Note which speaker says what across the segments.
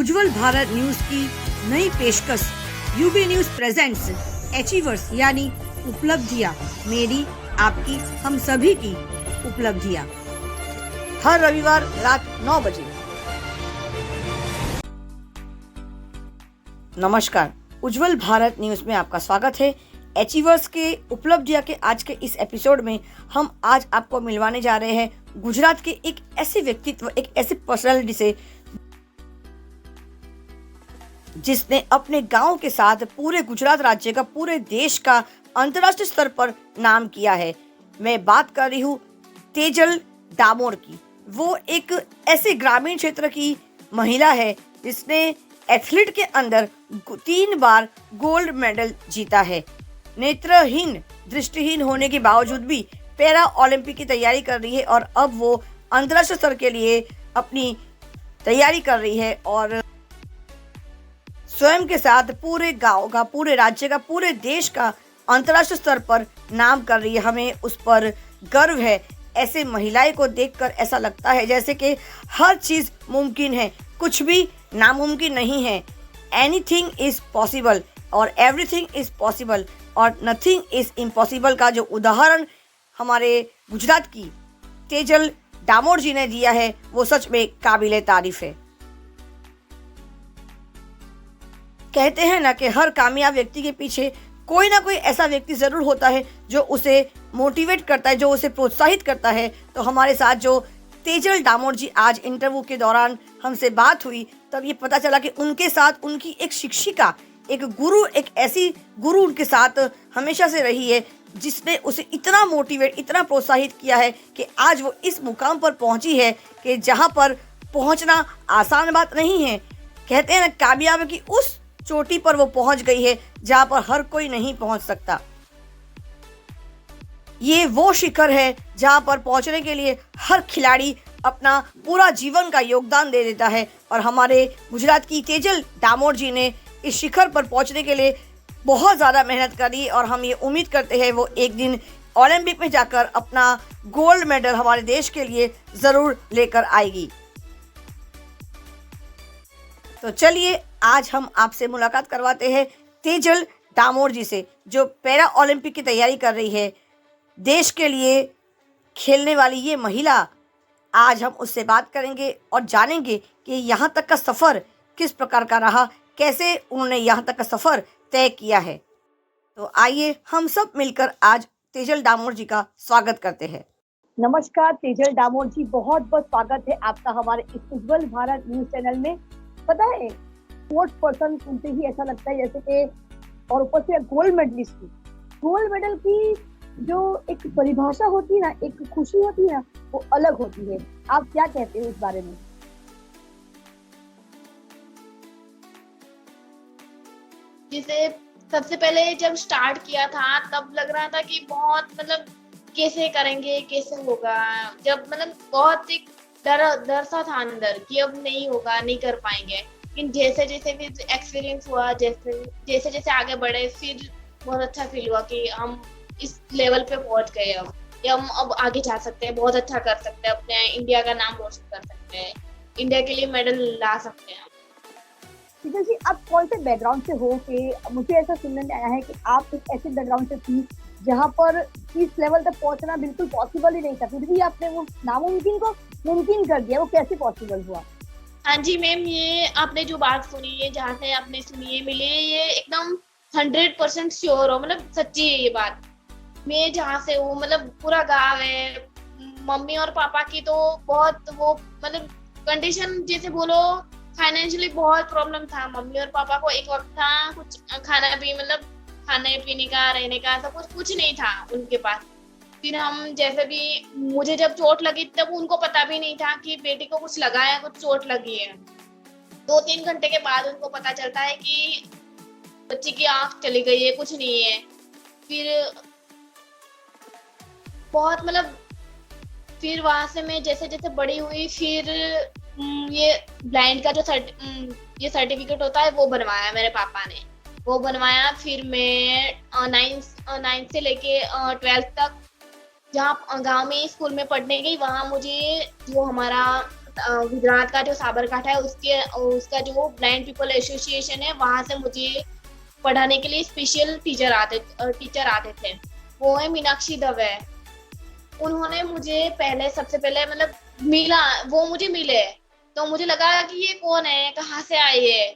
Speaker 1: उज्जवल Bharat news की नई पेशकश यूबी न्यूज प्रेजेंट्स अचीवर्स यानी उपलब्धियां, मेरी आपकी हम सभी की उपलब्धियां, हर रविवार रात 9 बजे। नमस्कार, उज्जवल भारत न्यूज में आपका स्वागत है। अचीवर्स के उपलब्धियां के आज के इस एपिसोड में हम आज आपको मिलवाने जा रहे हैं गुजरात के एक ऐसे व्यक्तित्व, एक ऐसी पर्सनालिटी से जिसने अपने गांव के साथ पूरे गुजरात राज्य का, पूरे देश का अंतर्राष्ट्रीय स्तर पर नाम किया है। मैं बात कर रही हूँ तेजल डामोर की। वो एक ऐसे ग्रामीण क्षेत्र की महिला है जिसने एथलीट के अंदर 3 बार गोल्ड मेडल जीता है। नेत्रहीन, दृष्टिहीन होने के बावजूद भी पैरा ओलंपिक की तैयारी कर रही है और अब वो अंतर्राष्ट्रीय स्तर के लिए अपनी तैयारी कर रही है और स्वयं के साथ पूरे गांव का, पूरे राज्य का, पूरे देश का अंतर्राष्ट्रीय स्तर पर नाम कर रही है। हमें उस पर गर्व है। ऐसे महिलाएं को देखकर ऐसा लगता है जैसे कि हर चीज़ मुमकिन है, कुछ भी नामुमकिन नहीं है। एनीथिंग इज पॉसिबल और एवरीथिंग इज पॉसिबल और नथिंग इज इम्पॉसिबल का जो उदाहरण हमारे गुजरात की तेजल डामोर जी ने दिया है, वो सच में काबिले तारीफ है। कहते हैं ना कि हर कामयाब व्यक्ति के पीछे कोई ना कोई ऐसा व्यक्ति जरूर होता है जो उसे मोटिवेट करता है, जो उसे प्रोत्साहित करता है। तो हमारे साथ जो तेजल डामोर जी आज इंटरव्यू के दौरान हमसे बात हुई, तब ये पता चला कि उनके साथ उनकी एक शिक्षिका, एक गुरु, एक ऐसी गुरु उनके साथ हमेशा से रही है जिसने उसे इतना मोटिवेट, इतना प्रोत्साहित किया है कि आज वो इस मुकाम पर पहुंची है कि जहां पर पहुंचना आसान बात नहीं है। कहते हैं ना, कामयाबी की उस चोटी पर वो पहुंच गई है जहां पर हर कोई नहीं पहुंच सकता। ये वो शिखर है जहां पर पहुंचने के लिए हर खिलाड़ी अपना पूरा जीवन का योगदान दे देता है और हमारे गुजरात की तेजल डामोर जी ने इस शिखर पर पहुंचने के लिए बहुत ज़्यादा मेहनत करी और हम ये उम्मीद करते हैं वो एक दिन ओलंपिक में जाकर अपना गोल्ड मेडल हमारे देश के लिए ज़रूर लेकर आएगी। तो चलिए आज हम आपसे मुलाकात करवाते हैं तेजल डामोर जी से, जो पैरा ओलंपिक की तैयारी कर रही है। देश के लिए खेलने वाली ये महिला, आज हम उससे बात करेंगे और जानेंगे कि यहाँ तक का सफ़र किस प्रकार का रहा, कैसे उन्होंने यहाँ तक का सफ़र तय किया है। तो आइए हम सब मिलकर आज तेजल डामोर जी का स्वागत करते हैं। नमस्कार तेजल डामोर जी, बहुत बहुत स्वागत है आपका हमारे इस उज्जवल भारत न्यूज चैनल में। पता है, स्पोर्ट्स पर्सन सुनते ही ऐसा लगता है जैसे कि, और ऊपर से गोल्ड मेडलिस्ट की, गोल्ड मेडल की जो एक परिभाषा होती है ना, एक खुशी होती है ना, वो अलग होती है। आप क्या कहते हो इस बारे में?
Speaker 2: जिसे सबसे पहले जब स्टार्ट किया था तब लग रहा था कि बहुत कैसे करेंगे, कैसे होगा। जब बहुत एक डर सा था अंदर कि अब नहीं होगा, नहीं कर पाएंगे। लेकिन जैसे जैसे भी एक्सपीरियंस हुआ, जैसे जैसे आगे बढ़े, फिर बहुत अच्छा फील हुआ कि हम इस लेवल पे पहुंच गए। अब या हम अब आगे जा सकते हैं, बहुत अच्छा कर सकते हैं, अपने इंडिया का नाम रोशन कर सकते हैं, इंडिया के लिए मेडल ला सकते हैं।
Speaker 3: तेजल जी, आप कौन से बैकग्राउंड से हो? कि मुझे ऐसा सुनने में आया है कि आप एक ऐसे बैकग्राउंड से थी जहाँ पर इस लेवल तक पहुँचना बिल्कुल पॉसिबल ही नहीं था, फिर भी आपने वो नामुमकिन को मुमकिन कर दिया। वो कैसे पॉसिबल हुआ?
Speaker 2: हाँ जी मैम, ये आपने जो बात सुनी है, जहाँ से आपने सुनी है, मिली है, ये एकदम 100% श्योर हो, सच्ची है ये बात। मैं जहाँ से हूँ, पूरा गांव है। मम्मी और पापा की तो बहुत वो कंडीशन, जैसे बोलो फाइनेंशियली बहुत प्रॉब्लम था। मम्मी और पापा को एक वक्त था कुछ खाना भी, खाने पीने का, रहने का, सब कुछ नहीं था उनके पास। फिर हम जैसे भी, मुझे जब चोट लगी तब उनको पता भी नहीं था कि बेटी को कुछ लगा है, कुछ चोट लगी है। 2-3 घंटे के बाद उनको पता चलता है कि बच्ची की आंख चली गई है, कुछ नहीं है। फिर बहुत फिर वहां से मैं जैसे जैसे बड़ी हुई, फिर ये ब्लाइंड का जो ये सर्टिफिकेट होता है वो बनवाया मेरे पापा ने, वो बनवाया। फिर मैं 9th से लेके 12th तक जहाँ गांव में स्कूल में पढ़ने गई, वहाँ मुझे जो हमारा गुजरात का जो साबरकांठा है उसका जो ब्लाइंड पीपल एसोसिएशन है, वहां से मुझे पढ़ाने के लिए स्पेशल टीचर आते थे। वो है मीनाक्षी दवे। उन्होंने मुझे सबसे पहले मतलब वो मुझे मिले, तो मुझे लगा कि ये कौन है, कहाँ से आई है।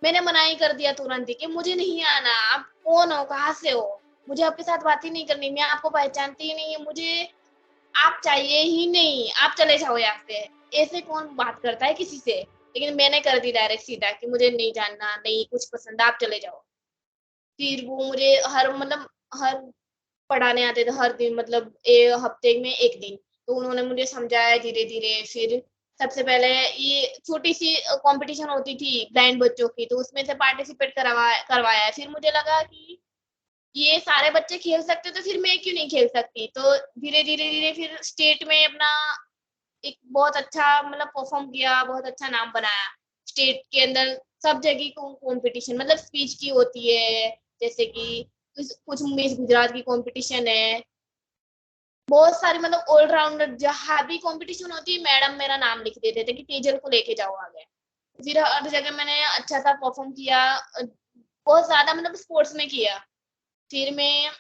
Speaker 2: मैंने मना ही कर दिया तुरंत ही कि मुझे नहीं आना, आप कौन हो, कहाँ से हो, मुझे आपके साथ बात ही नहीं करनी, मैं आपको पहचानती ही नहीं, मुझे आप चाहिए ही नहीं, आप चले जाओ यहाँ से। ऐसे कौन बात करता है किसी से। लेकिन मैंने कर दी डायरेक्ट सीधा कि मुझे नहीं जानना, नहीं कुछ पसंद, आप चले जाओ। फिर वो मुझे हर पढ़ाने आते थे हर दिन, मतलब हफ्ते में एक दिन। तो उन्होंने मुझे समझाया धीरे धीरे। फिर सबसे पहले ये छोटी सी कंपटीशन होती थी ब्लाइंड बच्चों की, तो उसमें से पार्टिसिपेट करवाया। फिर मुझे लगा कि ये सारे बच्चे खेल सकते, तो फिर मैं क्यों नहीं खेल सकती। तो धीरे धीरे धीरे फिर स्टेट में अपना एक बहुत अच्छा मतलब परफॉर्म किया, बहुत अच्छा नाम बनाया स्टेट के अंदर। सब जगह कंपटीशन मतलब स्पीच की होती है, जैसे कि कुछ मिस गुजरात की कंपटीशन है, बहुत सारी मतलब ऑलराउंडर जहाँ भी कंपटीशन होती है, मैडम मेरा नाम लिख देते थे कि तेजल को लेके जाओ आगे। फिर हर जगह मैंने अच्छा सा परफॉर्म किया, बहुत ज्यादा मतलब स्पोर्ट्स में किया। फिर मैं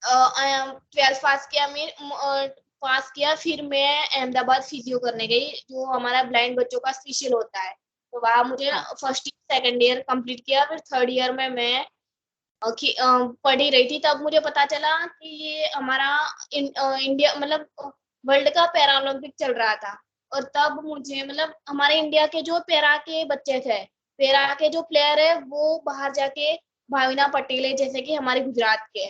Speaker 2: 12th पास किया। फिर मैं अहमदाबाद फिजियो करने गई, जो हमारा ब्लाइंड बच्चों का स्पेशल होता है। तो वहाँ मुझे
Speaker 3: हाँ।
Speaker 2: First year second year complete किया। फिर थर्ड ईयर में मैं पढ़ ही रही थी, तब मुझे पता चला कि ये हमारा इंडिया मतलब वर्ल्ड का पैरा ओलंपिक चल रहा था। और तब मुझे मतलब हमारे इंडिया के जो पैरा के बच्चे थे, पैरा के जो प्लेयर है, वो बाहर जाके भाविना पटेल है जैसे कि हमारे गुजरात के,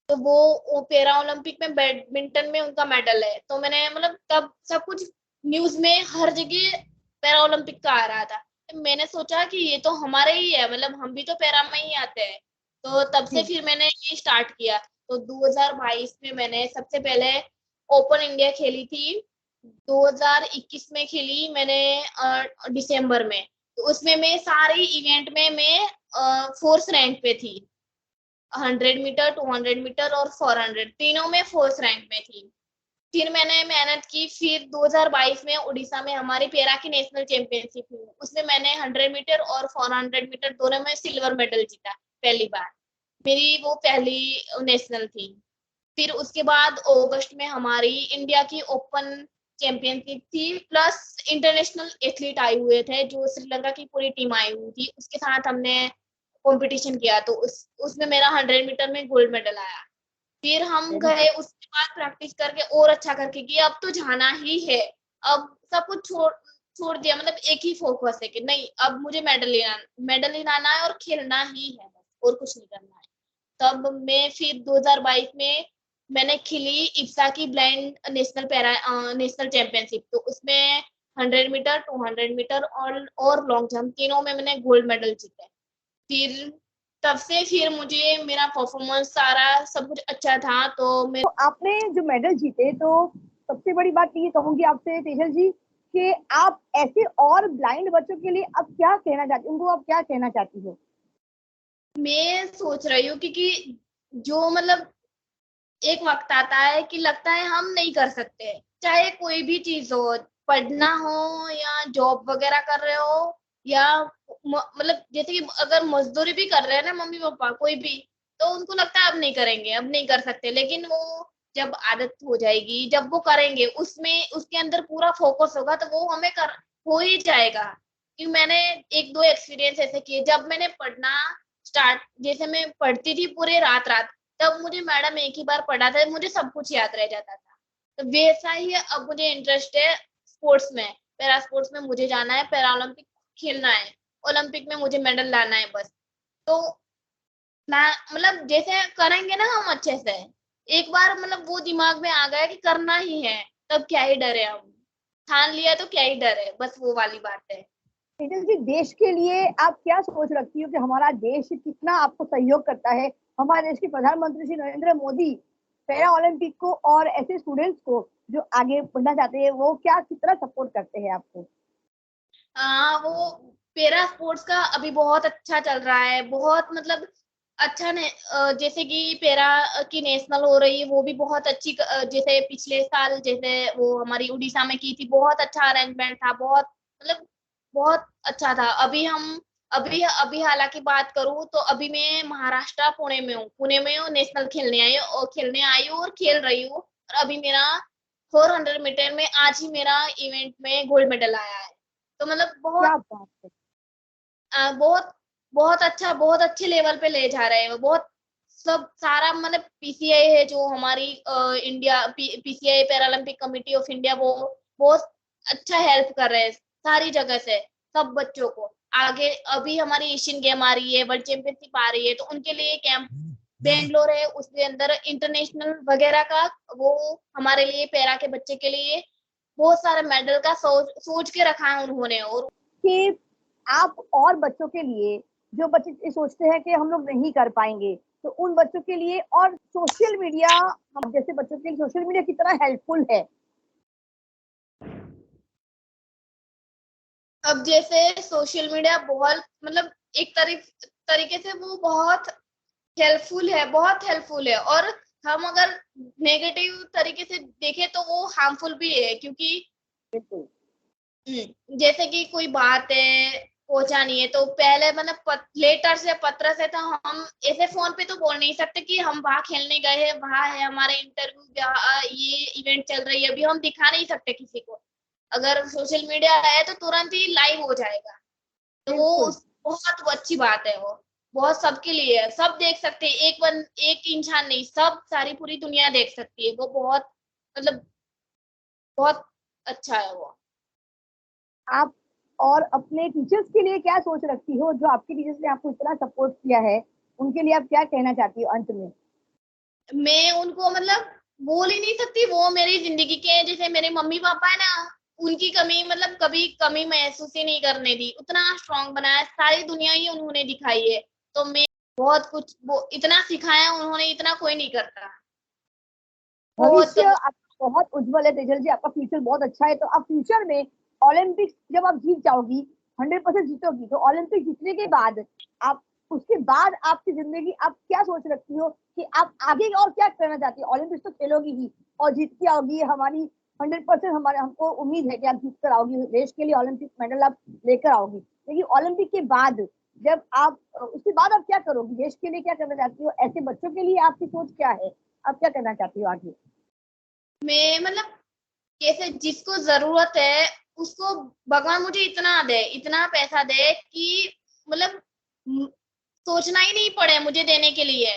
Speaker 2: तो वो पैरा ओलंपिक में बैडमिंटन में उनका मेडल है। तो मैंने मतलब तब सब कुछ न्यूज में हर जगह पैरा ओलंपिक का आ रहा था। तो मैंने सोचा कि ये तो हमारे ही है, मतलब हम भी तो पैरा में ही आते हैं। तो तब से
Speaker 3: जी।
Speaker 2: फिर मैंने ये स्टार्ट किया। तो 2022 में मैंने सबसे पहले ओपन इंडिया खेली थी। 2021 में खेली मैंने दिसंबर में। तो उसमें मैं सारे इवेंट में मैं फोर्थ रैंक पे थी। 100 मीटर, 200 मीटर और 400 तीनों में फोर्थ रैंक में थी। फिर मैंने मेहनत की। फिर 2022 में उड़ीसा में हमारी पैरा की नेशनल चैंपियनशिप हुई, उसमें मैंने 100 मीटर और 400 मीटर दोनों में सिल्वर मेडल जीता पहली बार। मेरी वो पहली नेशनल थी। फिर उसके बाद अगस्त में हमारी इंडिया की ओपन चैंपियनशिप थी, प्लस इंटरनेशनल एथलीट आए हुए थे, जो श्रीलंका की पूरी टीम आई हुई थी, उसके साथ हमने कंपटीशन किया। तो उसमें मेरा 100 मीटर में गोल्ड मेडल आया। फिर हम
Speaker 3: वेरी
Speaker 2: गए, उसके बाद प्रैक्टिस करके और अच्छा करके किया। अब तो जाना ही है, अब सब कुछ छोड़ छोड़ दिया, मतलब एक ही फोकस है कि नहीं, अब मुझे मेडल ही लाना है और खेलना ही है, बस और कुछ नहीं करना है। तब मैं फिर 2022 में मैंने खेली इप्सा की ब्लाइंड नेशनल चैंपियनशिप। तो उसमें 100 मीटर, 200 मीटर और लॉन्ग जंप तीनों में मैंने गोल्ड मेडल जीते। फिर तब से फिर मुझे मेरा परफॉर्मेंस सारा सब कुछ अच्छा था। तो मैं
Speaker 3: तो आपने जो मेडल जीते, तो सबसे बड़ी बात ये कहूंगी आपसे तेजल जी कि आप ऐसे और ब्लाइंड बच्चों के लिए अब क्या कहना चाहती, उनको आप क्या कहना चाहती हो?
Speaker 2: मैं सोच रही हूँ क्योंकि जो मतलब एक वक्त आता है कि लगता है हम नहीं कर सकते, चाहे कोई भी चीज हो, पढ़ना हो या जॉब वगैरह कर रहे हो, या मतलब जैसे कि अगर मजदूरी भी कर रहे हैं ना मम्मी पापा कोई भी, तो उनको लगता है अब नहीं करेंगे, अब नहीं कर सकते। लेकिन वो जब आदत हो जाएगी, जब वो करेंगे, उसमें उसके अंदर पूरा फोकस होगा, तो वो हमें कर हो ही जाएगा। क्योंकि मैंने एक दो एक्सपीरियंस ऐसे किए, जब मैंने पढ़ना स्टार्ट, जैसे मैं पढ़ती थी पूरे रात रात, तब मुझे मैडम एक ही बार पढ़ा था, मुझे सब कुछ याद रह जाता था। तो वैसा ही अब मुझे इंटरेस्ट है स्पोर्ट्स में। पैरा स्पोर्ट्स में मुझे जाना है, पैरा ओलंपिक खेलना है, ओलंपिक में मुझे मेडल लाना है बस। तो ना मतलब जैसे करेंगे ना हम अच्छे से, एक बार मतलब वो दिमाग में आ गया कि करना ही है, तब क्या ही डर है, हम ठान लिया तो क्या ही डर है, बस वो वाली बात है।
Speaker 3: तेजल जी, देश के लिए आप क्या सोच रखती हो कि हमारा देश कितना आपको सहयोग करता है? हमारे देश के प्रधानमंत्री श्री नरेंद्र मोदी पैरा ओलंपिक को और ऐसे स्टूडेंट्स को जो आगे बढ़ना चाहते हैं, वो क्या कितना सपोर्ट करते हैं आपको?
Speaker 2: वो पैरा स्पोर्ट्स का अभी बहुत अच्छा चल रहा है, बहुत मतलब अच्छा ने जैसे कि पैरा की नेशनल हो रही है वो भी बहुत अच्छी जैसे पिछले साल जैसे वो हमारी उड़ीसा में की थी, बहुत अच्छा अरेंजमेंट था, बहुत मतलब बहुत अच्छा था। अभी हालांकि बात करूँ तो अभी मैं महाराष्ट्र पुणे में हूँ, नेशनल खेलने आई हूँ और खेल रही हूँ। और अभी मेरा 400 मीटर में आज ही मेरा इवेंट में गोल्ड मेडल आया है। तो मतलब
Speaker 3: क्या
Speaker 2: बहुत
Speaker 3: बात है।
Speaker 2: बहुत बहुत अच्छा, बहुत अच्छे लेवल पे ले जा रहे हैं वो। बहुत सब सारा मतलब पीसीआई है जो हमारी India PCI Paralympic committee of India, वो बहुत अच्छा हेल्प कर रहे हैं सारी जगह से सब बच्चों को आगे। अभी हमारी एशियन गेम आ रही है, वर्ल्ड चैंपियनशिप आ रही है, तो उनके लिए कैंप बेंगलोर है, उसके अंदर इंटरनेशनल वगैरह का वो हमारे लिए पैरा के बच्चे के लिए बहुत सारे मेडल का सोच के रखा है उन्होंने। और
Speaker 3: कि आप और बच्चों के लिए, जो बच्चे ये सोचते हैं कि हम लोग नहीं कर पाएंगे, तो उन बच्चों के लिए और सोशल मीडिया, हम जैसे बच्चों के लिए सोशल मीडिया कितना हेल्पफुल है।
Speaker 2: अब जैसे सोशल मीडिया बहुत मतलब एक तरीके से वो बहुत हेल्पफुल है, बहुत हेल्पफुल है। और हम अगर नेगेटिव तरीके से देखें तो वो हार्मफुल भी है, क्योंकि
Speaker 3: बिल्कुल।
Speaker 2: जैसे कि कोई बात है पहुंचानी है तो पहले मतलब लेटर से पत्र से, तो हम ऐसे फोन पे तो बोल नहीं सकते कि हम वहां खेलने गए हैं, वहां है हमारे इंटरव्यू, ये इवेंट चल रही है, अभी हम दिखा नहीं सकते किसी को। अगर सोशल मीडिया है तो तुरंत ही लाइव हो जाएगा। तो
Speaker 3: बिल्कुल।
Speaker 2: बहुत वो अच्छी बात है वो, बहुत सबके लिए है, सब देख सकते हैं, एक इंसान नहीं, सब सारी पूरी दुनिया देख सकती है वो। बहुत मतलब बहुत अच्छा है वो।
Speaker 3: आप और अपने टीचर्स के लिए क्या सोच रखती हो, जो आपके टीचर्स ने आपको इतना सपोर्ट किया है, उनके लिए आप क्या कहना चाहती हो अंत में।
Speaker 2: मैं उनको मतलब बोल ही नहीं सकती, वो मेरी जिंदगी के हैं। जैसे मेरे मम्मी पापा है ना, उनकी कमी मतलब कभी कमी महसूस ही नहीं करने दी, उतना स्ट्रांग बनाया, सारी दुनिया ही उन्होंने दिखाई है। तो मैं बहुत कुछ वो इतना सिखाया उन्होंने, इतना कोई नहीं करता। बहुत
Speaker 3: भविष्य आपका बहुत उज्जवल है तेजल जी, आपका फ्यूचर बहुत अच्छा है। तो आप फ्यूचर में ओलंपिक्स जब आप जीत जाओगी, 100% जीतोगी, तो ओलंपिक जीतने के बाद आप, उसके बाद आपकी जिंदगी आप क्या सोच रखती हो कि आप आगे और क्या करना चाहती हो। ओलंपिक्स तो खेलोगी ही और जीत के आओगी, हमारी 100% हमारे हमको उम्मीद है कि आप जीत कर आओगी, देश के लिए ओलंपिक मेडल आप लेकर आओगी। लेकिन ओलंपिक के बाद जब आप, उसके बाद आप क्या करोगी, देश के लिए क्या करना चाहती हो, ऐसे बच्चों के लिए आपकी सोच क्या है, आप क्या करना चाहती हो आगे।
Speaker 2: मैं मतलब कैसे जिसको जरूरत है उसको भगवान मुझे इतना दे, इतना पैसा दे कि मतलब म- सोचना ही नहीं पड़े मुझे देने के लिए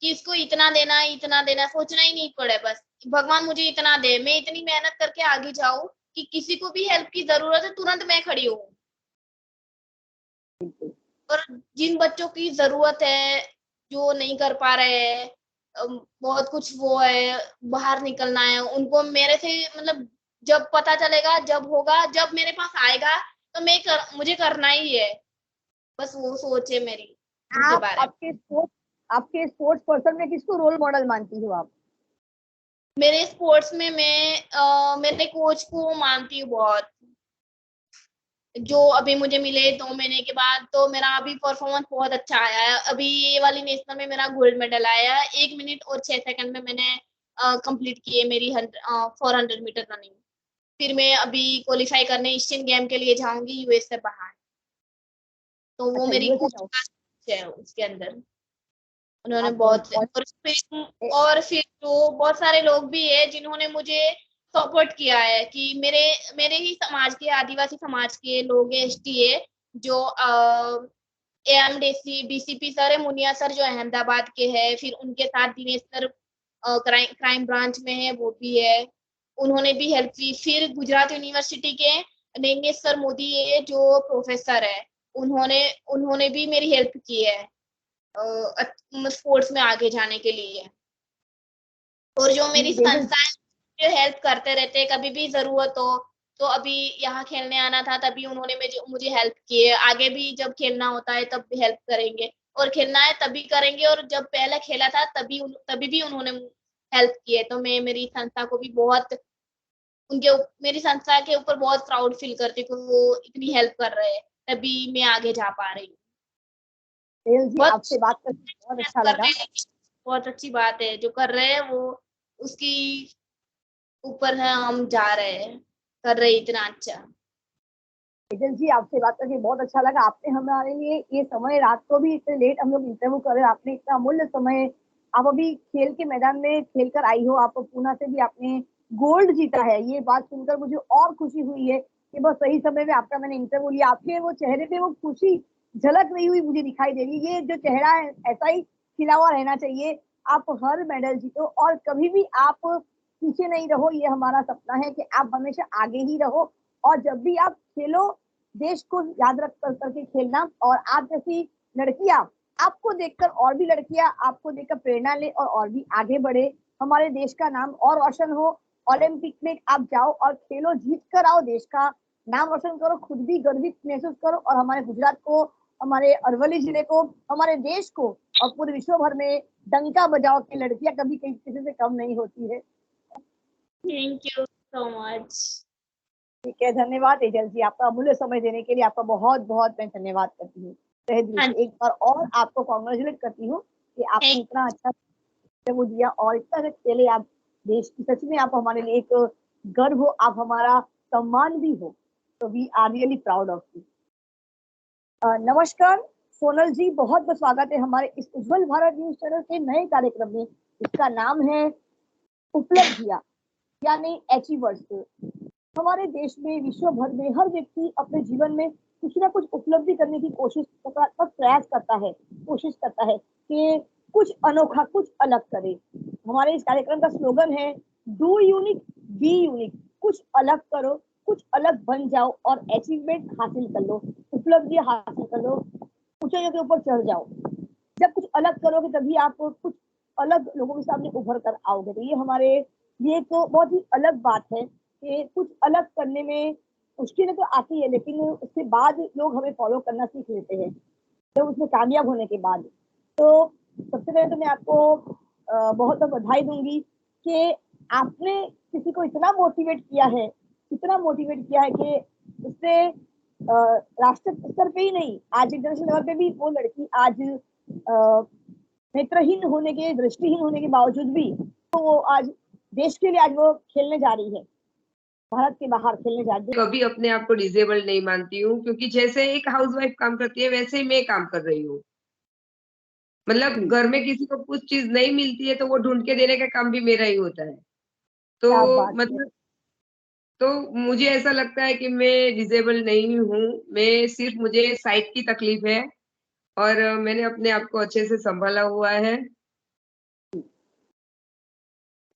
Speaker 2: कि इसको इतना देना सोचना ही नहीं पड़े। बस भगवान मुझे इतना दे, मैं इतनी मेहनत करके आगे जाऊं कि किसी को भी हेल्प की जरूरत है तुरंत मैं खड़ी हूँ। और जिन बच्चों की जरूरत है जो नहीं कर पा रहे हैं, बहुत कुछ वो है, बाहर निकलना है उनको, मेरे से मतलब जब पता चलेगा, जब होगा, जब मेरे पास आएगा, तो मुझे करना ही है। बस वो सोच है मेरी उनके
Speaker 3: आप
Speaker 2: बारे में।
Speaker 3: आपके स्पोर्ट्स पर्सन में किसको रोल मॉडल मानती हो आप।
Speaker 2: मेरे स्पोर्ट्स में मैं मेरे कोच को मानती हूँ बहुत, जो अभी मुझे मिले 2 महीने के बाद, तो मेरा अभी परफॉर्मेंस बहुत अच्छा आया है। अभी ये वाली नेशनल में मेरा गोल्ड मेडल आया है, 1 मिनट और 6 सेकंड में मैंने कंप्लीट की है मेरी 400 मीटर रनिंग। फिर मैं अभी क्वालिफाई करने एशियन गेम के लिए जाऊंगी यूएस से बाहर। तो वो
Speaker 3: अच्छा,
Speaker 2: मेरी
Speaker 3: यूएसए
Speaker 2: कोच
Speaker 3: जाओ।
Speaker 2: है उसके अंदर, उन्होंने
Speaker 3: आप
Speaker 2: बहुत।
Speaker 3: और
Speaker 2: और फिर तो बहुत सारे लोग भी है जिन्होंने मुझे सपोर्ट किया है कि मेरे मेरे ही समाज के, आदिवासी समाज के लोग है, एसटी है, जो एएमडीसी डीसीपी सर है, मुनिया सर जो अहमदाबाद के हैं, फिर उनके साथ दिनेश सर क्राइम ब्रांच में है, वो भी है, उन्होंने भी हेल्प की। फिर गुजरात यूनिवर्सिटी के नैनेश सर मोदी है जो प्रोफेसर है, उन्होंने उन्होंने भी मेरी हेल्प की है स्पोर्ट्स में आगे जाने के लिए। और जो मेरी
Speaker 3: तेजल,
Speaker 2: संस्था है जो हेल्प करते रहते हैं, कभी भी जरूरत हो तो अभी यहाँ खेलने आना था तभी उन्होंने मुझे हेल्प की है, आगे भी जब खेलना होता है तब भी हेल्प करेंगे, और खेलना है तभी करेंगे, और जब पहले खेला था तभी भी उन्होंने हेल्प की है। तो मैं मेरी संस्था को भी बहुत मेरी संस्था के ऊपर बहुत प्राउड फील करती हूँ कि वो इतनी हेल्प कर रहे हैं, तभी मैं आगे जा पा रही हूँ।
Speaker 3: तेजल जी
Speaker 2: बहुत
Speaker 3: आपसे बात करके बहुत अच्छा
Speaker 2: कर
Speaker 3: लगा।
Speaker 2: रहे हैं, बहुत अच्छी बात है जो कर रहे हैं वो, उसकी ऊपर है, हम जा रहे हैं, कर रहे हैं इतना अच्छा।
Speaker 3: तेजल जी आपसे बात करके बहुत अच्छा लगा। आपने हमारे लिए ये समय, रात को भी इतने लेट हम लोग इंटरव्यू कर रहे हैं, आपने इतना अमूल्य समय, आप अभी खेल के मैदान में खेल कर आई हो, आप पूना से भी आपने गोल्ड जीता है। ये बात सुनकर मुझे और खुशी हुई है कि बस सही समय में आपका मैंने इंटरव्यू लिया। आपके वो चेहरे पे वो खुशी झलक रही हुई मुझे दिखाई दे रही है। ये जो चेहरा है ऐसा ही खिला हुआ रहना चाहिए। आप हर मेडल जीतो और कभी भी आप पीछे नहीं रहो, ये हमारा सपना है कि आप हमेशा आगे ही रहो। और जब भी आप खेलो, देश को याद रख कर करके खेलना। और आप जैसी लड़कियां, आपको देखकर और भी लड़कियां आपको देखकर प्रेरणा ले और भी आगे बढ़े, हमारे देश का नाम और रोशन हो। ओलंपिक में आप जाओ और खेलो, जीत कर आओ, देश का नाम रोशन करो, खुद भी गर्वित महसूस करो और हमारे गुजरात को, हमारे अरवली जिले को, हमारे देश को और पूरे विश्व भर में डंका बजाओ कि लड़कियां कभी किसी से कम नहीं होती है।
Speaker 2: Thank you so much.
Speaker 3: ठीक है, धन्यवाद तेजल जी, आपका अमूल्य समय देने के लिए आपका बहुत बहुत मैं धन्यवाद करती हूँ तहे दिल
Speaker 2: हाँ
Speaker 3: से।
Speaker 2: जी,
Speaker 3: एक बार और आपको कॉन्ग्रेचुलेट करती हूँ कि आपने
Speaker 2: थैंक
Speaker 3: इतना अच्छा वो दिया और इतना अच्छा खेले आप। देश की, सच में आप हमारे लिए एक गर्व हो, आप हमारा सम्मान भी हो। तो we are really proud of you. नमस्कार सोनल जी, बहुत बहुत स्वागत है हमारे इस उज्जवल भारत न्यूज चैनल के नए कार्यक्रम में। इसका नाम है उपलब्धियां, यानी अचीवर्स। हमारे देश में, विश्व भर में हर व्यक्ति अपने जीवन में कुछ ना कुछ उपलब्धि करने की कोशिश सकारात्मक प्रयास करता है, कोशिश करता है कि कुछ अनोखा, कुछ अलग करे। हमारे इस कार्यक्रम का स्लोगन है डू यूनिक बी यूनिक। कुछ अलग करो, कुछ अलग बन जाओ और अचीवमेंट हासिल कर लो, उपलब्धियां हासिल कर लो, ऊंचाइयों के ऊपर चढ़ जाओ। जब कुछ अलग करोगे तभी आप कुछ अलग लोगों के सामने उभर कर आओगे। तो ये हमारे लिए तो बहुत ही अलग बात है कि कुछ अलग करने में मुश्किलें तो आती है, लेकिन उसके बाद लोग हमें फॉलो करना सीख लेते हैं, जब उसमें कामयाब होने के बाद। तो सबसे पहले तो मैं आपको बहुत बहुत बधाई दूंगी कि आपने किसी को इतना मोटिवेट किया है, इतना मोटिवेट किया है कि उसने राष्ट्र स्तर पे ही नहीं, आज इंटरनेशनल लेवल पे भी वो लड़की आज नेत्रहीन होने के, दृष्टिहीन होने के बावजूद भी तो वो आज देश के लिए आज वो खेलने जा रही है, भारत के बाहर खेलने जा रही है।
Speaker 4: कभी अपने आप को डिसेबल नहीं मानती हूँ, क्योंकि जैसे एक हाउसवाइफ काम करती है वैसे ही मैं काम कर रही हूँ। मतलब घर में किसी को कुछ चीज नहीं मिलती है तो वो ढूंढ के देने का काम भी मेरा ही होता है। तो
Speaker 3: क्या बात है।
Speaker 4: मतलब तो मुझे ऐसा लगता है कि मैं डिसेबल नहीं हूँ। मैं सिर्फ, मुझे साइट की तकलीफ है और मैंने अपने आप को अच्छे से संभाला हुआ है।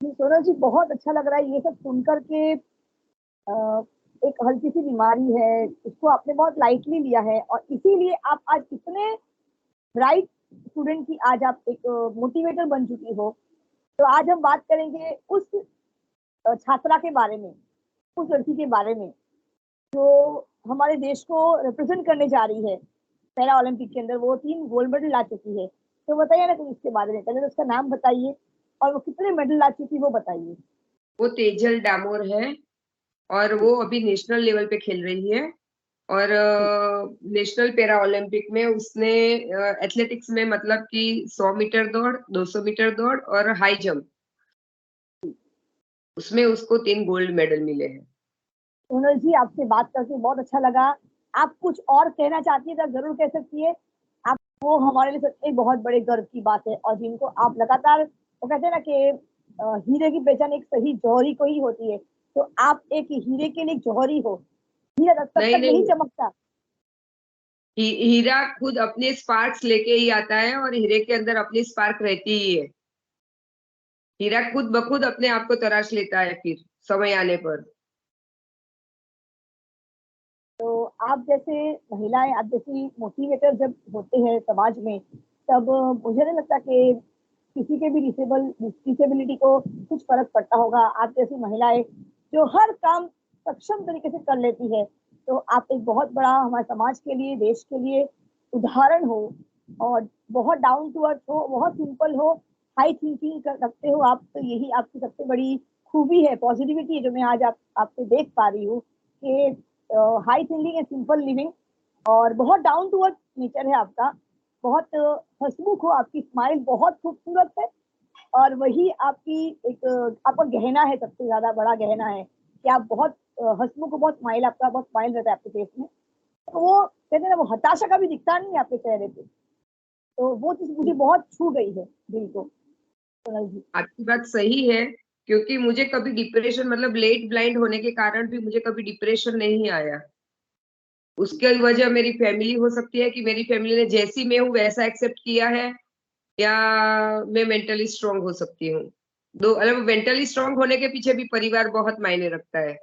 Speaker 3: सोनल जी बहुत अच्छा लग रहा है ये सब सुनकर के। एक हल्की सी बीमारी है, इसको आपने बहुत लाइटली लिया है और इसीलिए आप आज इतने ब्राइट स्टूडेंट की आज आप एक मोटिवेटर बन चुकी हो। तो आज हम बात करेंगे उस छात्रा के बारे में, उस लड़की के बारे में जो हमारे देश को रिप्रेजेंट करने जा रही है पैरा ओलंपिक के अंदर। वो 3 गोल्ड मेडल ला चुकी है। तो बताइए ना कुछ इसके बारे में, पहले तो उसका नाम बताइए और वो कितने मेडल ला चुकी वो बताइए।
Speaker 4: वो तेजल डामोर है और वो अभी नेशनल लेवल पे खेल रही है। और नेशनल पैरा ओलंपिक में उसने एथलेटिक्स में, मतलब कि 100 मीटर दौड़, 200 मीटर दौड़ और हाई जंप, उसमें उसको 3 गोल्ड मेडल मिले हैं।
Speaker 3: सोनल जी आपसे बात करके बहुत अच्छा लगा। आप कुछ और कहना चाहती है तो जरूर कह सकती है। आप, वो हमारे लिए सच में बहुत बड़े गर्व की बात है और जिनको आप लगातार, वो कहते हैं ना कि हीरे की पहचान एक सही जौहरी को ही होती है। तो आप एक हीरे के लिए जौहरी हो। हीरा तब
Speaker 4: नहीं
Speaker 3: तक नहीं
Speaker 4: नहीं,
Speaker 3: चमकता।
Speaker 4: हीरा खुद अपने स्पार्क्स लेके ही आता है और हीरे के अंदर अपनी स्पार्क रहती ही है। हीरा खुद ब खुद अपने आप को तराश लेता है फिर समय आने पर।
Speaker 3: तो आप जैसे महिलाएं, आप जैसी मोटिवेटर जब होते हैं समाज में, तब मुझे नहीं लगता कि किसी के भी डिसेबिलिटी को कुछ फर्क पड़ता होगा। आप जैसी महिलाएं जो हर काम सक्षम तरीके से कर लेती है, तो आप एक बहुत बड़ा हमारे समाज के लिए, देश के लिए उदाहरण हो। और बहुत डाउन टू अर्थ हो, बहुत सिंपल हो, हाई थिंकिंग रखते हो आप। तो यही आपकी सबसे बड़ी खूबी है, पॉजिटिविटी है, जो मैं आज आपसे देख पा रही हूँ कि high thinking and simple living और बहुत डाउन टू अर्थ नेचर है आपका। बहुत हंसमुख हो, आपकी स्माइल बहुत खूबसूरत है और वही आपकी एक आपका गहना है, सबसे ज्यादा बड़ा गहना है कि आप बहुत हंसमुख हो, बहुत स्माइल, आपका बहुत स्माइल रहता है आपके फेस में। तो वो कहते हैं ना, वो हताशा का भी दिखता नहीं है आपके चेहरे पे। तो वो चीज मुझे बहुत छू गई है दिल को, सोनल जी।
Speaker 4: आपकी बात सही है, क्योंकि मुझे कभी डिप्रेशन मतलब लेट ब्लाइंड होने के कारण भी मुझे कभी डिप्रेशन नहीं आया। उसकी वजह मेरी फैमिली हो सकती है कि मेरी फैमिली ने जैसी मैं हूँ वैसा एक्सेप्ट किया है, या मैं मेंटली स्ट्रांग हो सकती हूँ। दो मतलब मेंटली स्ट्रांग होने के पीछे भी परिवार बहुत मायने रखता है।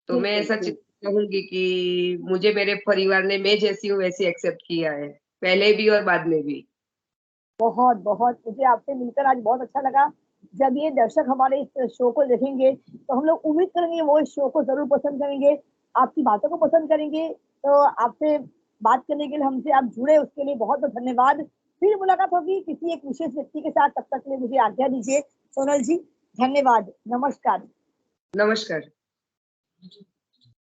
Speaker 4: तो मैं
Speaker 3: बिल्कुल
Speaker 4: ऐसा
Speaker 3: बिल्कुल।
Speaker 4: कहूंगी कि मुझे मेरे परिवार ने मैं जैसी हूँ वैसी एक्सेप्ट किया है, पहले भी और बाद में भी।
Speaker 3: बहुत बहुत मुझे आपसे मिलकर आज बहुत अच्छा लगा। जब ये दर्शक हमारे इस शो को देखेंगे तो हम लोग उम्मीद करेंगे वो इस शो को जरूर पसंद करेंगे, आपकी बातों को पसंद करेंगे। तो आपसे बात करने के लिए, हमसे आप जुड़े उसके लिए बहुत बहुत धन्यवाद। फिर मुलाकात होगी किसी एक विशेष व्यक्ति के साथ, तब तक के लिए मुझे आज्ञा दीजिए सोनल जी। धन्यवाद, नमस्कार।
Speaker 4: नमस्कार।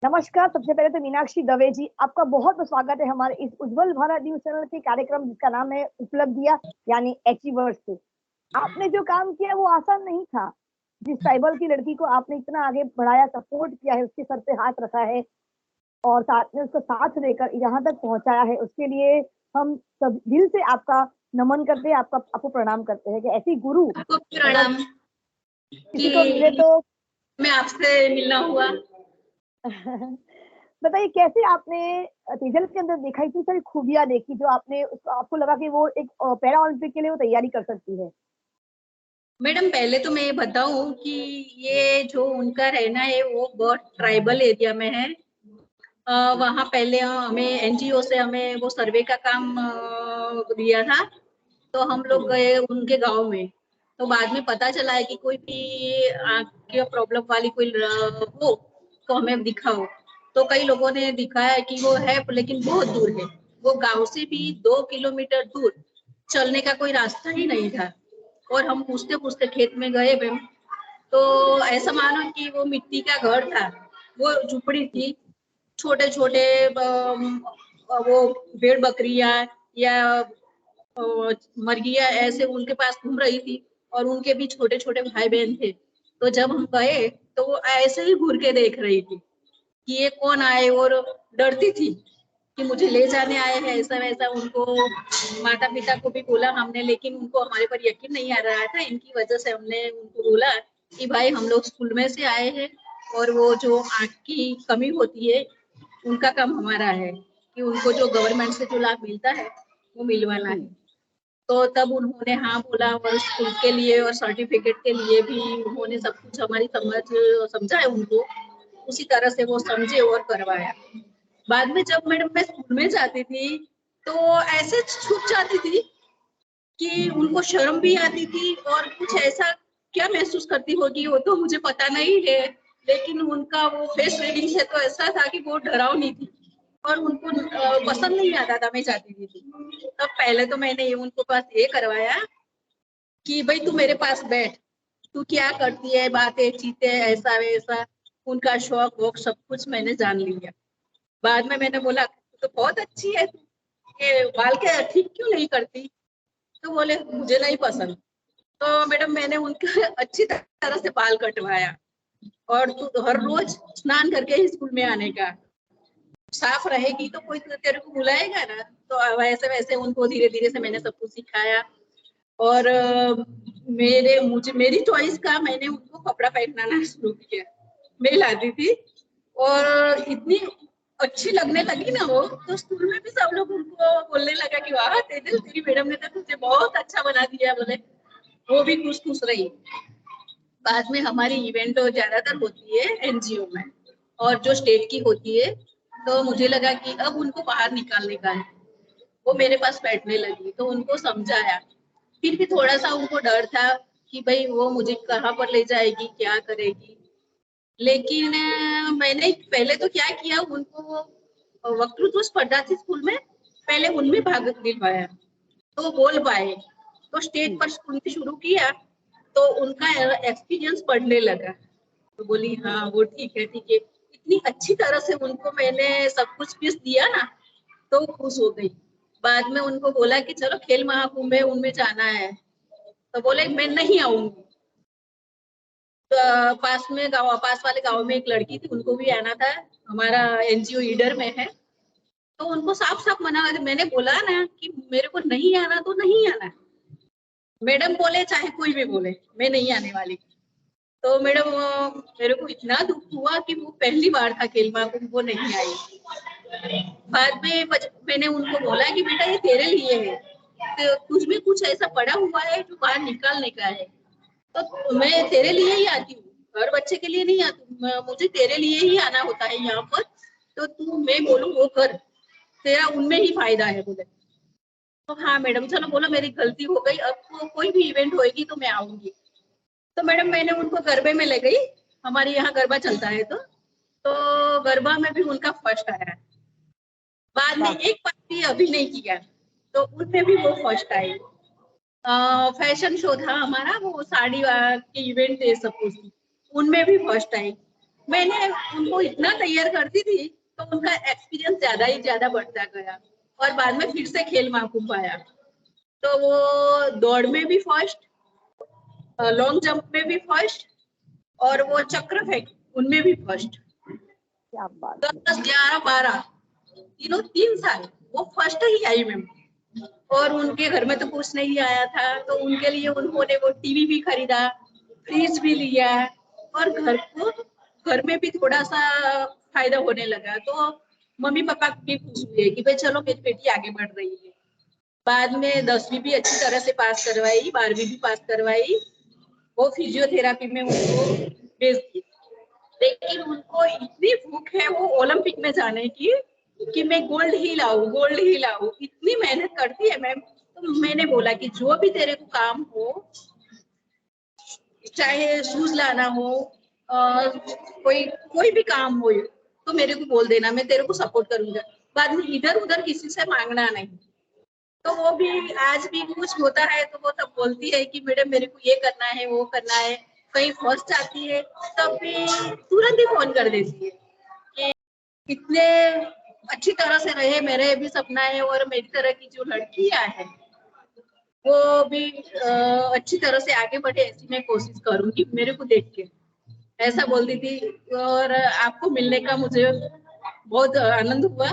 Speaker 3: नमस्कार, सबसे पहले तो मीनाक्षी दवे जी, आपका बहुत बहुत स्वागत है हमारे इस उज्जवल भारत न्यूज चैनल के कार्यक्रम जिसका नाम है उपलब्धियां यानी अचीवर्स से। आपने जो काम किया वो आसान नहीं था। जिस ट्राइबल की लड़की को आपने इतना आगे बढ़ाया, सपोर्ट किया है, उसके सर पे हाथ रखा है और साथ में उसको साथ देकर यहाँ तक पहुंचाया है, उसके लिए हम सब दिल से आपका नमन करते हैं, आपको प्रणाम करते हैं कि ऐसी गुरु
Speaker 5: आपको
Speaker 3: अगर
Speaker 5: प्रणाम
Speaker 3: किसी को मिले
Speaker 5: कि
Speaker 3: तो।
Speaker 5: मैं आपसे मिलना हुआ।
Speaker 3: बताइए कैसे आपने तेजल के अंदर देखा, इतनी सारी खूबियां देखी जो आपने आपको लगा कि वो एक पैरा ओलंपिक के लिए वो तैयारी कर सकती है।
Speaker 5: मैडम पहले तो मैं ये बताऊं कि ये जो उनका रहना है वो बहुत ट्राइबल एरिया में है। वहाँ पहले हमें एनजीओ से हमें वो सर्वे का काम दिया था, तो हम लोग गए उनके गांव में। तो बाद में पता चला है कि कोई भी आँख की प्रॉब्लम वाली कोई हो तो हमें दिखाओ। तो कई लोगों ने दिखाया कि वो है लेकिन बहुत दूर है, वो गांव से भी 2 किलोमीटर दूर, चलने का कोई रास्ता ही नहीं था। और हम पूछते पूछते खेत में गए मैम, तो ऐसा मानो कि वो मिट्टी का घर था, वो झुपड़ी थी, छोटे छोटे वो भेड़ बकरियां या मर्गियां ऐसे उनके पास घूम रही थी, और उनके भी छोटे छोटे भाई बहन थे। तो जब हम गए तो वो ऐसे ही घूर के देख रही थी कि ये कौन आए, और डरती थी कि मुझे ले जाने आए हैं ऐसा वैसा। उनको माता पिता को भी बोला हमने, लेकिन उनको हमारे पर यकीन नहीं आ रहा था। इनकी वजह से हमने उनको बोला कि भाई हम लोग स्कूल में से आए हैं, और वो जो आँख की कमी होती है उनका काम हमारा है कि उनको जो गवर्नमेंट से जो लाभ मिलता है वो मिलवाना है। तो तब उन्होंने हाँ बोला, और स्कूल के लिए और सर्टिफिकेट के लिए भी उन्होंने सब कुछ हमारी समझा है उनको, उसी तरह से वो समझे और करवाया। बाद में जब मैडम मैं स्कूल में जाती थी तो ऐसे छूट जाती थी कि उनको शर्म भी आती थी, और कुछ ऐसा क्या महसूस करती होगी वो तो मुझे पता नहीं है, लेकिन उनका वो फेस रीडिंग से तो ऐसा था कि वो डरावनी थी और उनको पसंद नहीं आता था मैं जाती थी। तब पहले तो मैंने ये उनको पास ये करवाया कि भाई तू मेरे पास बैठ, तू क्या करती है, बातें चीते ऐसा वैसा, उनका शौक वोक सब कुछ मैंने जान लिया। बाद में मैंने बोला तो बहुत अच्छी है, ये बाल के ठीक क्यों नहीं करती? तो बोले मुझे नहीं पसंद। तो मैडम मैंने उनका अच्छी तरह से बाल कटवाया, और तू हर रोज स्नान करके ही स्कूल में आने का, साफ रहेगी तो कोई तेरे को बुलाएगा ना। तो वैसे वैसे उनको धीरे धीरे से मैंने सब कुछ सिखाया। और मेरी चॉइस का मैंने उनको कपड़ा पहनाना शुरू किया, मैं लाती थी, और इतनी अच्छी लगने लगी ना वो, तो स्कूल में भी सब लोग उनको बोलने लगा कि वाह तेजल तेरी मैडम ने तो तुझे बहुत अच्छा बना दिया बोले। वो भी खुश खुश रही। बाद में हमारी इवेंट ज्यादातर होती है एनजीओ में, और जो स्टेट की होती है, तो मुझे लगा कि अब उनको बाहर निकालने का है। वो मेरे पास बैठने लगी तो उनको समझाया। फिर भी थोड़ा सा उनको डर था कि भाई वो मुझे कहाँ पर ले जाएगी, क्या करेगी। लेकिन मैंने पहले तो क्या किया, उनको वक्तृत्व स्पर्धा थी स्कूल में, पहले उनमें भाग दिलवाया तो बोल पाए। तो स्टेज पर स्कूल में शुरू किया तो उनका एक्सपीरियंस बढ़ने लगा। तो बोली हाँ वो ठीक है ठीक है। इतनी अच्छी तरह से उनको मैंने सब कुछ पीस दिया ना, तो खुश हो गई। बाद में उनको बोला कि चलो खेल महाकुंभ है, उनमें जाना है, तो बोले मैं नहीं आऊंगी। तो पास वाले गांव में एक लड़की थी, उनको भी आना था, हमारा एनजीओ ईडर में है, तो उनको साफ साफ मना कर दिया। मैंने बोला ना कि मेरे को नहीं आना तो नहीं आना, मैडम बोले चाहे कोई भी बोले, मैं नहीं आने वाली। तो मैडम मेरे को इतना दुख हुआ कि वो पहली बार था खेल महाकुंभ, वो नहीं आई। बाद में मैंने उनको बोला कि बेटा ये तेरे लिए है, तो तुझ में कुछ ऐसा पड़ा हुआ है जो बाहर निकालने का है, तो मैं तेरे लिए ही आती हूँ, हर बच्चे के लिए नहीं आती, मुझे तेरे लिए ही आना होता है यहाँ पर, तो तू मैं बोलूँ वो कर, तेरा उनमें ही फायदा है बोले। तो हाँ मैडम चलो बोलो मेरी गलती हो गई, अब कोई भी इवेंट होएगी तो मैं आऊंगी। तो मैडम मैंने उनको गरबे में ले गई, हमारे यहाँ गरबा चलता है, तो गरबा में भी उनका फर्स्ट आया। बाद में एक बार भी अभिनय किया, तो उनमें भी वो फर्स्ट आई। फैशन शो था हमारा, वो साड़ी के इवेंट थे सब कुछ, उनमें भी फर्स्ट आई। मैंने उनको इतना तैयार करती थी, तो उनका एक्सपीरियंस ज्यादा ही ज्यादा बढ़ता गया, और बाद में फिर से खेल महाकुंभ आया, तो वो दौड़ में भी फर्स्ट, लॉन्ग जंप में भी फर्स्ट, और वो चक्र फेंक उनमें भी फर्स्ट।
Speaker 3: क्या बात है।
Speaker 5: 10, 11, 12 तीनों 3 साल वो फर्स्ट ही आई मैम। और उनके घर में तो कुछ नहीं आया था, तो उनके लिए उन्होंने वो टीवी भी खरीदा, फ्रिज भी लिया, और घर में भी थोड़ा सा फायदा होने लगा, तो मम्मी पापा भी खुश हुए कि भाई चलो मेरी बेटी आगे बढ़ रही है। बाद में 10वीं भी अच्छी तरह से पास करवाई, 12वीं भी पास करवाई, वो फिजियोथेरापी में उनको भेज दी। लेकिन उनको इतनी भूख है वो ओलंपिक में जाने की कि मैं गोल्ड ही लाऊं, गोल्ड ही लाऊं, इतनी मेहनत करती है मैम। तो मैंने बोला कि जो भी तेरे को काम हो, चाहे शूज लाना हो, कोई भी काम हो, तो मेरे को बोल देना, मैं तेरे को सपोर्ट करूंगा। बाद में इधर उधर किसी से मांगना नहीं। तो वो भी आज भी कुछ होता है तो वो सब बोलती है कि मैडम मेरे को ये करना है, वो करना है। कहीं फर्स्ट आती है तब भी तुरंत ही फोन कर देती है कि कितने अच्छी तरह से रहे, मेरे भी सपना है, और मेरी तरह की जो लड़कियां हैं वो भी अच्छी तरह से आगे बढ़े, ऐसी मैं कोशिश करूंगी। मेरे को देख के ऐसा बोलती थी, और आपको मिलने का मुझे बहुत आनंद हुआ।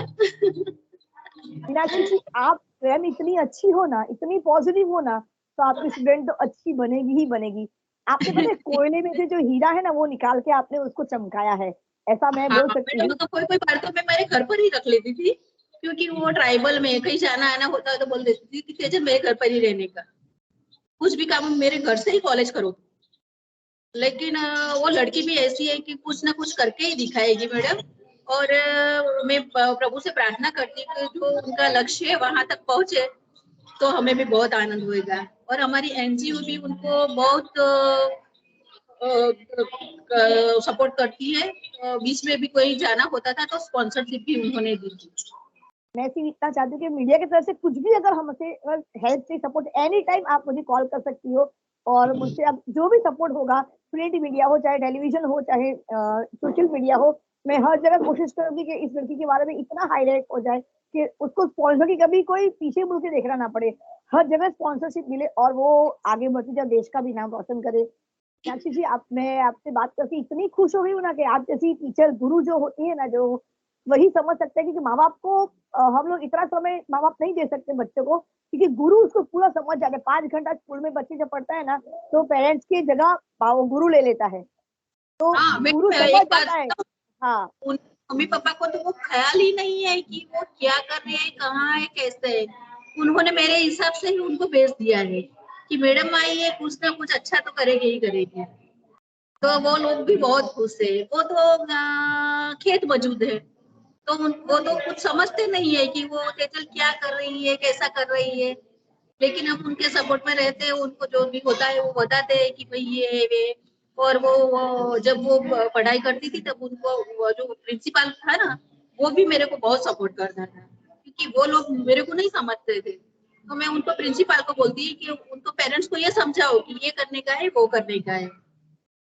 Speaker 3: मीनाक्षी जी, आप स्वयं इतनी अच्छी हो ना, इतनी पॉजिटिव हो ना, तो आपकी स्टूडेंट तो अच्छी बनेगी ही बनेगी। आपने पता है कोयले में से जो हीरा है ना वो निकाल के आपने उसको चमकाया है, ऐसा मैं
Speaker 5: हाँ
Speaker 3: बोल सकती
Speaker 5: मैडम,
Speaker 3: हूँ।
Speaker 5: तो कोई बार तो मैं मेरे घर पर ही रख लेती थी, क्योंकि वो ट्राइबल में कहीं जाना आना होता है तो बोल देती थी कि तेजल मेरे घर पर ही रहने का, कुछ भी काम मेरे घर से ही कॉलेज करो। लेकिन वो लड़की भी ऐसी है कि कुछ ना कुछ करके ही दिखाएगी मैडम। और मैं प्रभु से प्रार्थना करती हूँ कि जो उनका लक्ष्य है वहां तक पहुंचे, तो हमें भी बहुत आनंद होएगा। और हमारी एनजीओ भी उनको बहुत सपोर्ट करती है। बीच में भी कोई जाना होता था तो स्पॉन्सरशिप भी उन्होंने दी थी।
Speaker 3: मैं सिर्फ इतना चाहती हूँ कि मीडिया की तरफ से कुछ भी अगर हमसे हेल्प चाहिए, सपोर्ट, एनी टाइम आप मुझे कॉल कर सकती हो, और मुझसे अब जो भी सपोर्ट होगा, प्रिंट मीडिया हो, चाहे टेलीविजन हो, चाहे सोशल मीडिया हो, मैं हर जगह कोशिश करूंगी कि इस लड़की के बारे में इतना हाईलाइट हो जाए कि उसको स्पॉन्सर की कभी कोई पीछे मुड़ के देखना ना पड़े, हर जगह स्पॉन्सरशिप मिले, और वो आगे बढ़ती जाए, देश का भी नाम रोशन करे। साक्षी जी, आप, मैं आपसे बात करके इतनी खुश हो गई हूँ ना कि आप जैसी टीचर, गुरु जो होती है ना, जो वही समझ सकते हैं कि माँ बाप को हम लोग इतना समय माँ बाप नहीं दे सकते बच्चों को, क्योंकि गुरु उसको पूरा समझ जाते हैं। 5 घंटा स्कूल में बच्चे जब पढ़ता है ना, तो पेरेंट्स की जगह वो गुरु ले लेता है, तो
Speaker 5: हाँ
Speaker 3: गुरु
Speaker 5: मैं
Speaker 3: समझ
Speaker 5: एक बात
Speaker 3: जाता है। हाँ,
Speaker 5: उन मम्मी पापा को तो वो ख्याल ही नहीं है कि वो क्या कर रहे हैं, कहाँ है, कैसे है। उन्होंने मेरे हिसाब से ही उनको भेज दिया है कि मैडम आई है, कुछ ना कुछ अच्छा तो करेगी ही करेगी। तो वो लोग भी बहुत खुश है। वो तो खेत मौजूद है, तो वो तो कुछ समझते नहीं है कि वो तेजल क्या कर रही है, कैसा कर रही है। लेकिन हम उनके सपोर्ट में रहते हैं, उनको जो भी होता है वो बताते हैं कि भाई ये है वे। और वो जब वो पढ़ाई करती थी तब उनको वो जो प्रिंसिपल था ना, वो भी मेरे को बहुत सपोर्ट करता था, क्योंकि वो लोग मेरे को नहीं समझते थे। तो मैं उनको प्रिंसिपल को बोलती है कि उनको पेरेंट्स को ये समझाओ कि ये करने का है, वो करने का है।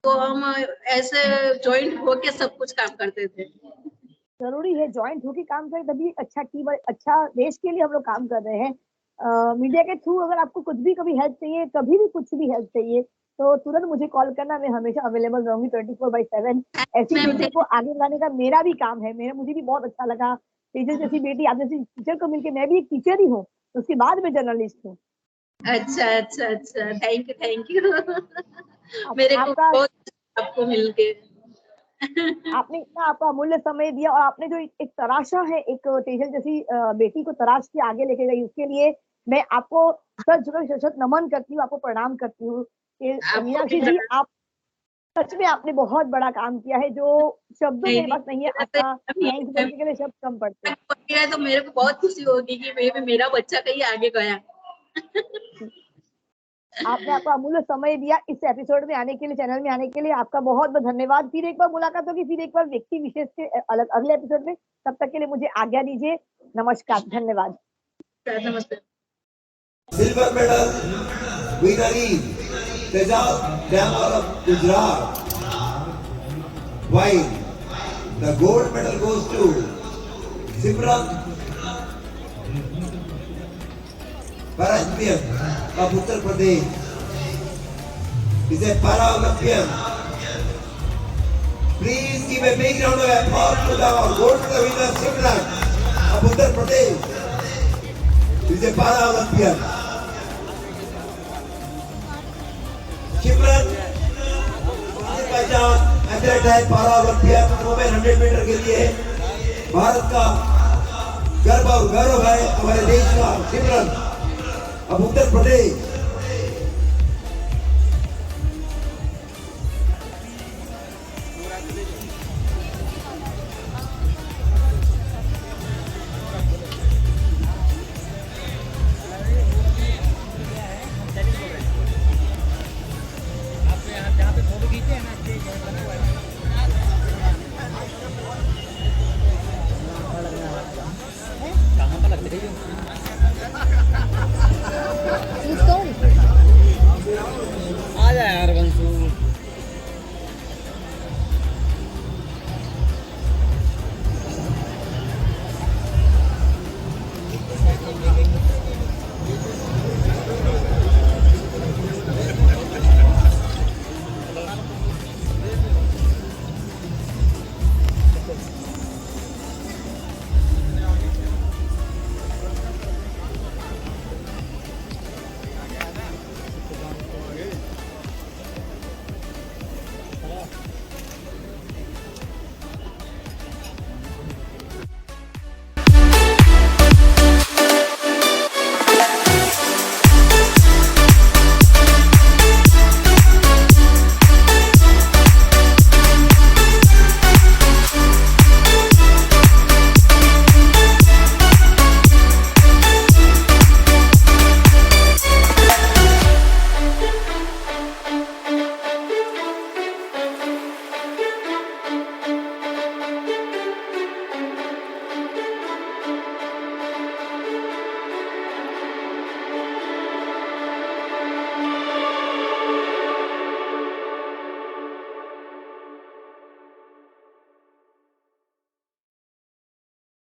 Speaker 5: तो हम ऐसे ज्वाइंट होके सब कुछ काम करते थे।
Speaker 3: जरूरी है ज्वाइंट होकर काम करें, तभी अच्छा टीम, अच्छा देश के लिए हम लोग काम कर रहे हैं। मीडिया के थ्रू अगर आपको कुछ भी कभी हेल्प चाहिए, कभी भी कुछ भी हेल्प चाहिए, तो तुरंत मुझे कॉल करना, मैं हमेशा अवेलेबल रहूंगी 24/7। ऐसी
Speaker 5: मैम,
Speaker 3: बेटी को आगे बढ़ाने का मेरा भी काम है। मुझे भी बहुत अच्छा लगा, तेजल जैसी बेटी, आप जैसी टीचर को मिलके, मैं भी एक टीचर ही हूँ, उसके बाद में जर्नलिस्ट हूँ।
Speaker 5: अच्छा अच्छा अच्छा, थैंक यू मेरे को
Speaker 3: आपका
Speaker 5: बहुत आपको मिलके
Speaker 3: आपने इतना आपका अमूल्य समय दिया, और आपने जो एक तराशा है, एक तेजल जैसी बेटी को तराश के आगे लेके गई, उसके लिए मैं आपको सच सच नमन करती हूँ, आपको प्रणाम करती हूँ कि
Speaker 5: आपको भी
Speaker 3: मीनाक्षी जी, आप सच में आपने बहुत बड़ा काम किया है, जो शब्दों मेरे पास नहीं है। आपका थैंक्स बोलने के लिए शब्द कम पड़ते हैं।
Speaker 5: है तो मेरे को बहुत खुशी होगी कि मेरा बच्चा कहीं आगे गया
Speaker 3: आपने आपका अमूल्य समय दिया इस एपिसोड में आने के लिए, चैनल में आने के लिए, आपका बहुत बहुत धन्यवाद। फिर एक बार मुलाकात होगी, फिर एक बार व्यक्ति विशेष के अलग अगले एपिसोड में। तब तक के लिए मुझे आज्ञा दीजिए। नमस्कार, धन्यवाद।
Speaker 5: नमस्ते।
Speaker 6: Silver medal winner is Tejal Damar of Gujarat. While the gold medal goes to Simran Paralympian of Uttar Pradesh. Is a Paralympian. Please give a big round of applause to the gold medal winner Simran of Uttar Pradesh. Is a Paralympian. सिमरन पहचान athlete है, पारा Olympian women 100 metre के लिए भारत का गर्व और गौरव है, हमारे देश का सिमरन अब उत्तर प्रदेश